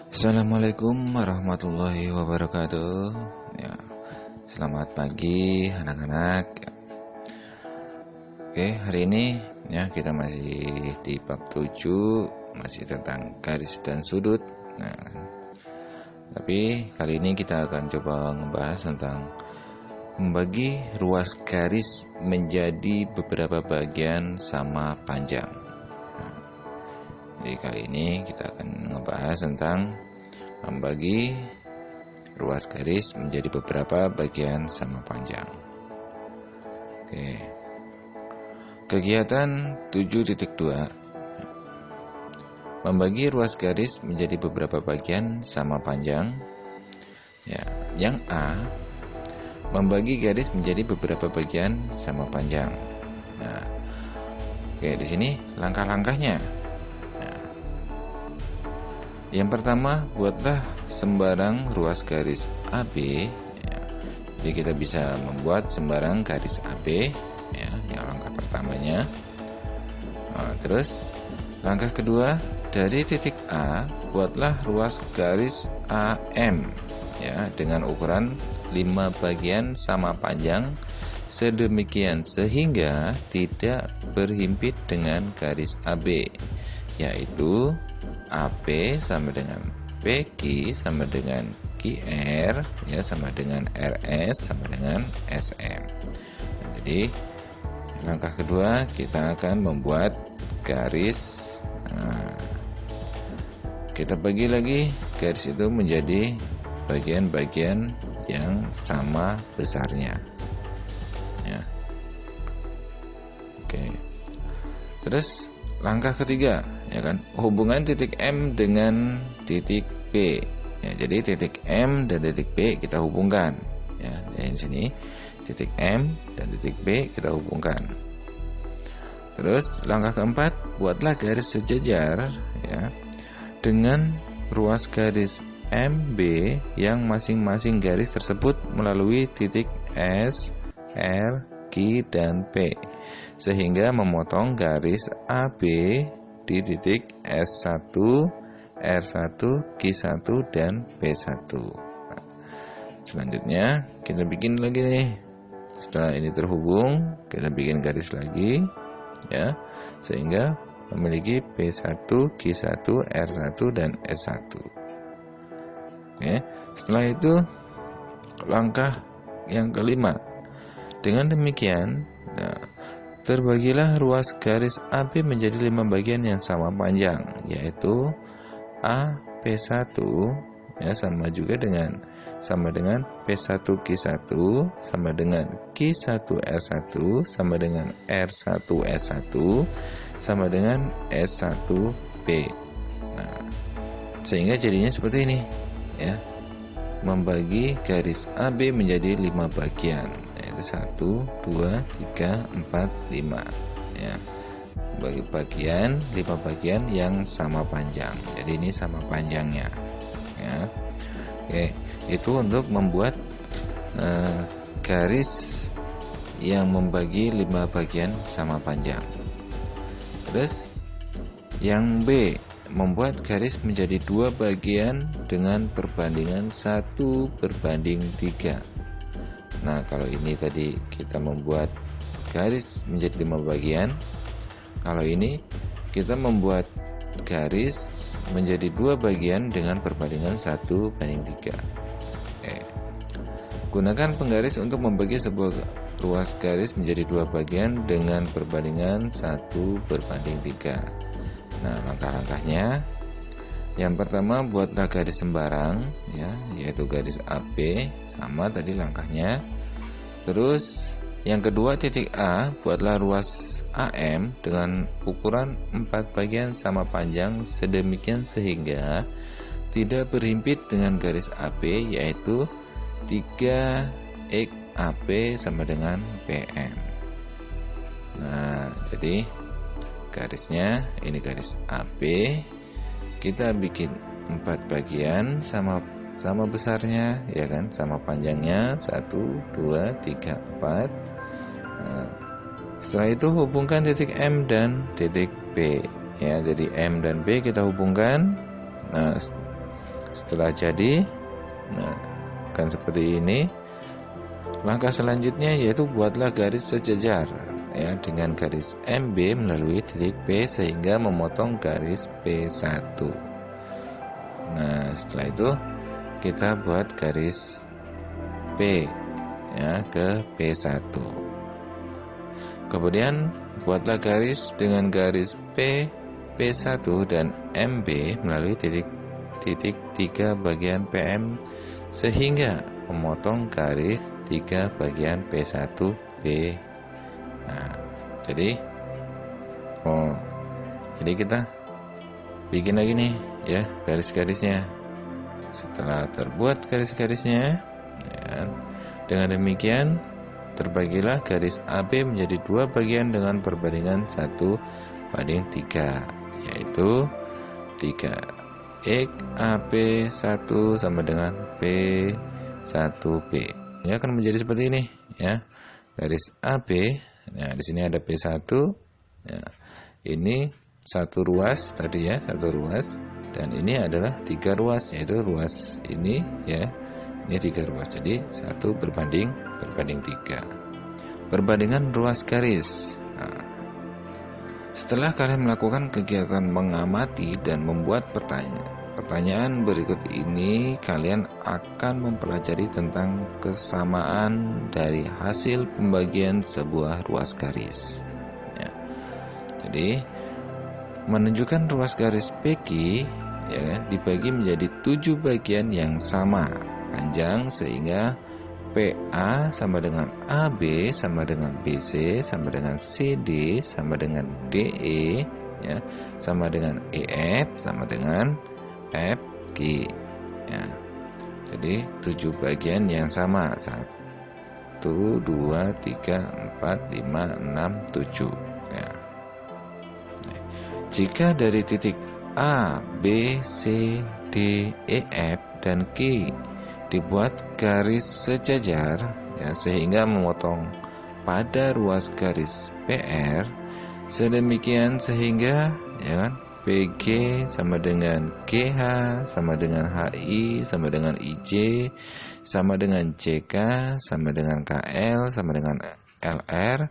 Assalamualaikum warahmatullahi wabarakatuh. Ya, selamat pagi anak-anak. Ya. Oke, hari ini ya kita masih di bab 7, masih tentang garis dan sudut. Nah, tapi kali ini kita akan coba ngebahas tentang membagi ruas garis menjadi beberapa bagian sama panjang. Jadi kali ini kita akan ngebahas tentang membagi ruas garis menjadi beberapa bagian sama panjang. Oke. Kegiatan 7.2 membagi ruas garis menjadi beberapa bagian sama panjang. Ya, yang A, membagi garis menjadi beberapa bagian sama panjang. Nah, oke, di sini langkah-langkahnya. Yang pertama, buatlah sembarang ruas garis AB. Ya. Jadi kita bisa membuat sembarang garis AB, ya, yang langkah pertamanya. Nah, terus langkah kedua, dari titik A buatlah ruas garis AM, ya, dengan ukuran 5 bagian sama panjang sedemikian sehingga tidak berhimpit dengan garis AB, yaitu AP sama dengan PQ sama dengan QR, ya, sama dengan RS sama dengan SM. Nah, jadi langkah kedua kita akan membuat garis. Nah, kita bagi lagi garis itu menjadi bagian-bagian yang sama besarnya, ya. Oke. Terus langkah ketiga, ya kan, hubungan titik M dengan titik B. Ya, jadi titik M dan titik B kita hubungkan. Ya, di sini titik M dan titik B kita hubungkan. Terus langkah keempat, buatlah garis sejajar, ya, dengan ruas garis MB yang masing-masing garis tersebut melalui titik S, R, Q, dan P, sehingga memotong garis AB di titik S1, R1, Q1, dan P1. Nah, selanjutnya kita bikin lagi nih. Setelah ini terhubung, kita bikin garis lagi, ya, sehingga memiliki P1, Q1, R1, dan S1. Oke, setelah itu langkah yang kelima. Dengan demikian, nah, terbagilah ruas garis AB menjadi 5 bagian yang sama panjang, yaitu A P1, ya, sama dengan P1 Q1 sama dengan Q1 R1 sama dengan R1 S1 sama dengan S1 B. Nah, sehingga jadinya seperti ini, ya. Membagi garis AB menjadi 5 bagian, yaitu 1, 2, 3, 4, 5, ya. Bagi bagian 5 bagian yang sama panjang. Jadi ini sama panjangnya, ya. Oke, itu untuk membuat garis yang membagi 5 bagian sama panjang. Terus yang B, membuat garis menjadi 2 bagian dengan perbandingan 1:3. Nah, kalau ini tadi kita membuat garis menjadi 5 bagian, kalau ini kita membuat garis menjadi 2 bagian dengan perbandingan 1:3. Gunakan penggaris untuk membagi sebuah ruas garis menjadi 2 bagian dengan perbandingan 1:3. Nah, langkah-langkahnya, yang pertama, buatlah garis sembarang, ya, yaitu garis AB, sama tadi langkahnya. Terus yang kedua, titik A, buatlah ruas AM dengan ukuran 4 bagian sama panjang sedemikian sehingga tidak berhimpit dengan garis AB, yaitu 3x AP sama dengan PM. Nah, jadi garisnya ini garis AB, kita bikin 4 bagian sama besarnya, ya kan, sama panjangnya 1, 2, 3, 4. Nah, setelah itu hubungkan titik M dan titik B, ya. Jadi M dan B kita hubungkan. Nah, Setelah jadi, nah, akan seperti ini. Langkah selanjutnya yaitu buatlah garis sejajar ya dengan garis MB melalui titik P sehingga memotong garis P1. Nah, setelah itu kita buat garis P ya ke P1. Kemudian buatlah garis dengan garis P, P1 dan MB melalui titik 3 bagian PM sehingga memotong garis 3 bagian P1B. Nah, jadi kita bikin lagi nih ya garis-garisnya. Setelah terbuat garis-garisnya ya, dengan demikian terbagilah garis AB menjadi 2 bagian dengan perbandingan 1:3, yaitu 3x AP1 sama dengan P1B. Ini akan menjadi seperti ini ya. Garis AB, nah di sini ada P1 ya. Ini satu ruas tadi ya, satu ruas, dan ini adalah 3 ruas, yaitu ruas ini ya. Ini 3 ruas, jadi 1:3. Perbandingan ruas garis. Nah, setelah kalian melakukan kegiatan mengamati dan membuat pertanyaan berikut ini, kalian akan mempelajari tentang kesamaan dari hasil pembagian sebuah ruas garis. Ya. Jadi, menunjukkan ruas garis PQ ya, dibagi menjadi 7 bagian yang sama panjang sehingga PA sama dengan AB sama dengan BC sama dengan CD sama dengan DE ya, sama dengan EF sama dengan FG ya. Jadi 7 bagian yang sama, 1 2 3 4 5 6 7 ya. Jika dari titik A, B, C, D, E, F dan Q dibuat garis sejajar ya, sehingga memotong pada ruas garis PR sedemikian sehingga ya kan, PG sama dengan GH sama dengan HI sama dengan IJ sama dengan CK sama dengan KL sama dengan LR,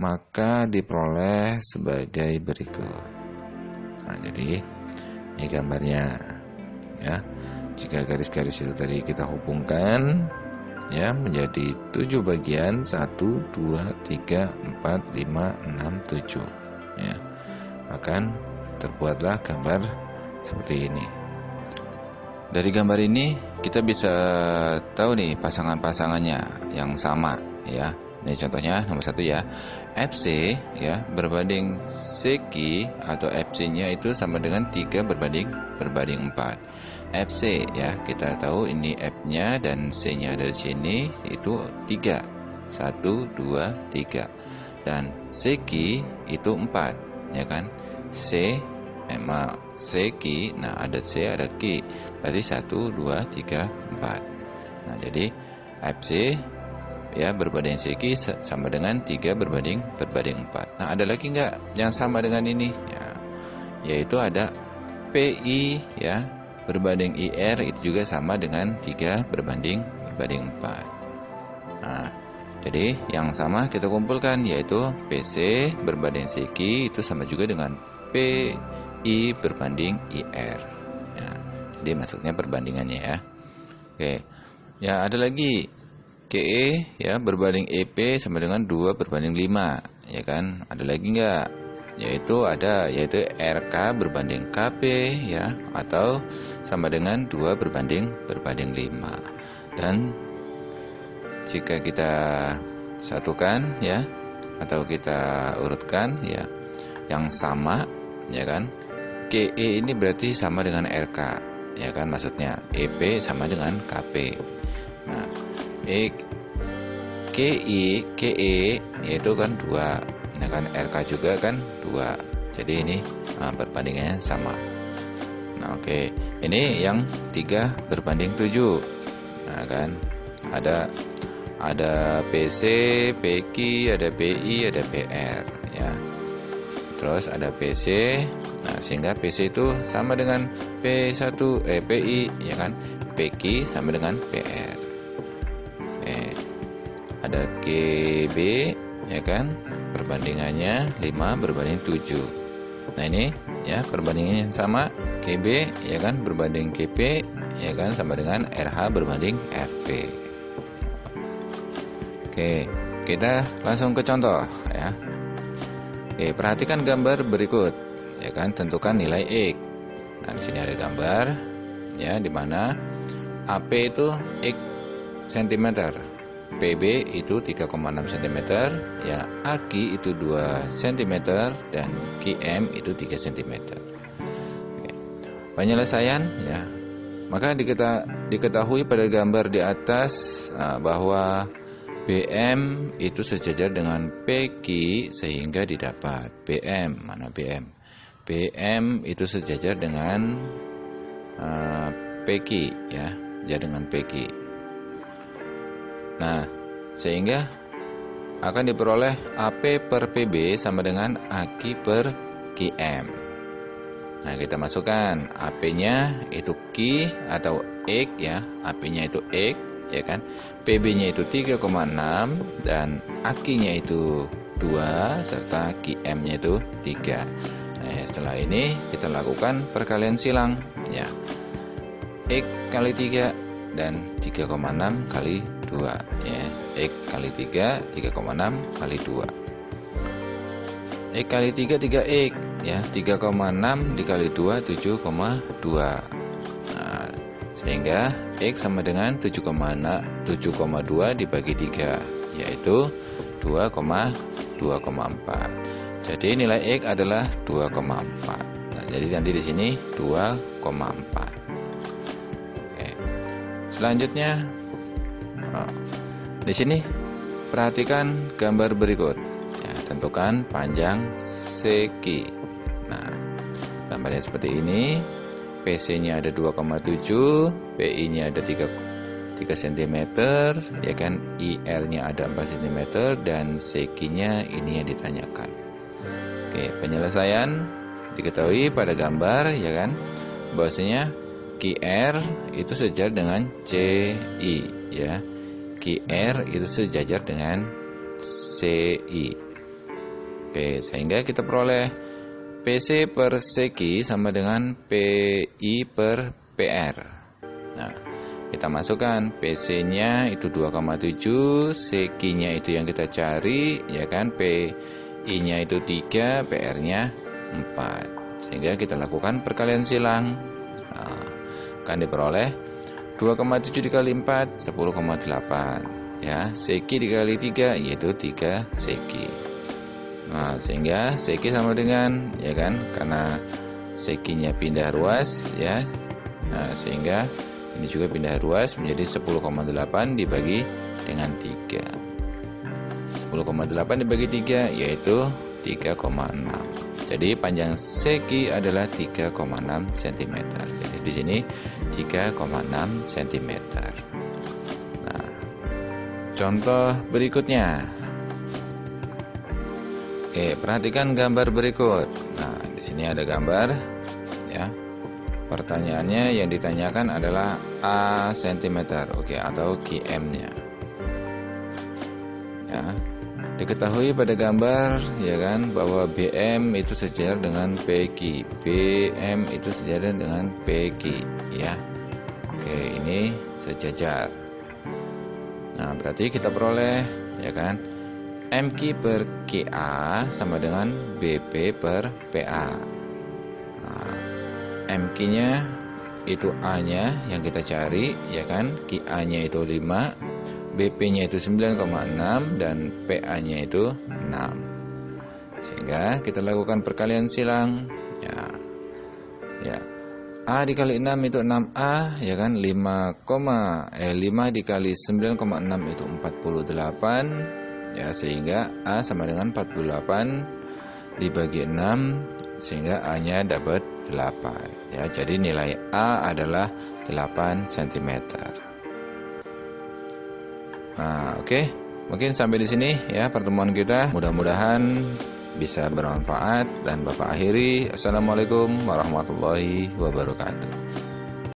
maka diperoleh sebagai berikut. Nah, jadi ini gambarnya ya. Jika garis-garis itu tadi kita hubungkan ya menjadi 7 bagian, 1 2 3 4 5 6 7 ya, akan terbuatlah gambar seperti ini. Dari gambar ini kita bisa tahu nih pasangan-pasangannya yang sama ya. Ini contohnya nomor 1 ya, FC ya berbanding CQ atau FC-nya itu sama dengan 3 berbanding 4. FC ya, kita tahu ini F-nya dan C-nya ada di sini, itu 3. 1 2 3. Dan CQ itu 4 ya kan. CQ, nah ada C ada Q. Berarti 1 2 3 4. Nah, jadi FC ya berbanding CQ sama dengan 3 berbanding 4. Nah, ada lagi enggak yang sama dengan ini? Ya, yaitu ada PI ya berbanding IR itu juga sama dengan 3 berbanding 4. Nah, jadi yang sama kita kumpulkan yaitu PC berbanding CQ itu sama juga dengan PI berbanding IR. Ya, jadi maksudnya perbandingannya ya. Oke. Ya, ada lagi KE ya berbanding EP sama dengan 2 berbanding 5 ya kan. Ada lagi enggak? Yaitu RK berbanding KP ya, atau sama dengan 2 berbanding 5. Dan jika kita satukan ya atau kita urutkan ya yang sama ya kan, KE ini berarti sama dengan RK ya kan, maksudnya EP sama dengan KP. Nah, KE yaitu kan 2 ya kan, RK juga kan 2. Jadi ini perbandingannya sama. Nah, oke. Ini yang 3 berbanding 7. Nah, kan ada PC, PQ, ada PI, ada PR ya. Itu terus ada PC. Nah, sehingga PC itu sama dengan PI, ya kan? PQ sama dengan PR. Ada KB, ya kan? Perbandingannya 5 berbanding 7. Nah, ini ya perbandingannya sama, KB ya kan berbanding KP ya kan sama dengan RH berbanding RP. Oke, kita langsung ke contoh ya. Oke, perhatikan gambar berikut ya kan, tentukan nilai X. Nah, di sini ada gambar ya di mana AP itu X cm, PB itu 3,6 cm, ya AK itu 2 cm, dan QM itu 3 cm. Oke. Penyelesaian ya. Maka diketahui pada gambar di atas bahwa BM itu sejajar dengan PQ sehingga didapat BM. Mana BM? BM itu sejajar dengan PQ ya, sejajar dengan PQ. Nah, sehingga akan diperoleh AP per PB sama dengan AK per QM. Nah, kita masukkan AP-nya itu Q atau X ya, AP-nya itu X ya kan. PB-nya itu 3,6 dan AK-nya itu 2 serta QM-nya itu 3. Nah, setelah ini kita lakukan perkalian silang ya. X kali 3 dan 3,6 kali 2 ya. X kali 3 3,6 kali 2. X kali 3 3x ya, 3,6 dikali 2 7,2. Nah, sehingga X sama dengan 7,2 dibagi 3 yaitu 2,4. Jadi nilai X adalah 2,4. Nah, jadi nanti di sini 2,4. Selanjutnya, di sini perhatikan gambar berikut. Ya, tentukan panjang seki. Nah, gambarnya seperti ini. PC-nya ada 2,7, PI-nya ada 3 cm, ya kan? IL-nya ada 4 cm dan seki-nya ini yang ditanyakan. Oke, penyelesaian diketahui pada gambar, ya kan? Bahwasanya QR itu sejajar dengan CI ya. QR itu sejajar dengan CI. Oke, sehingga kita peroleh PC per SEKI sama dengan PI per PR. Nah, kita masukkan PC-nya itu 2,7, SEKI-nya itu yang kita cari ya kan, PI-nya itu 3, PR-nya 4. Sehingga kita lakukan perkalian silang. Nah, akan diperoleh 2,7 dikali 4 10,8 ya. Seki dikali 3 yaitu 3 seki. Nah, sehingga seki sama dengan ya kan, karena sekinya pindah ruas ya. Nah, sehingga ini juga pindah ruas menjadi 10,8 dibagi dengan 3. 10,8 dibagi 3 yaitu 3,6. Jadi panjang seki adalah 3,6 cm. Jadi di sini 3,6 cm. Nah, contoh berikutnya. Oke, perhatikan gambar berikut. Nah, di sini ada gambar ya. Pertanyaannya yang ditanyakan adalah A cm, oke, atau QM-nya. Ya. Diketahui pada gambar ya kan bahwa BM itu sejajar dengan PQ, BM itu sejajar dengan PQ ya. Oke, ini sejajar. Nah, berarti kita peroleh ya kan MQ per QA sama dengan BP per PA. Nah, MQ-nya itu A-nya yang kita cari ya kan, QA-nya itu 5, BP-nya itu 9,6 dan PA-nya itu 6. Sehingga kita lakukan perkalian silang ya. Ya. A dikali 6 itu 6A ya kan, 5 dikali 9,6 itu 48 ya, sehingga A sama dengan 48 dibagi 6 sehingga A-nya dapat 8 ya. Jadi nilai A adalah 8 cm. Nah, oke. Mungkin sampai di sini ya pertemuan kita. Mudah-mudahan bisa bermanfaat, dan Bapak akhiri. Assalamualaikum warahmatullahi wabarakatuh.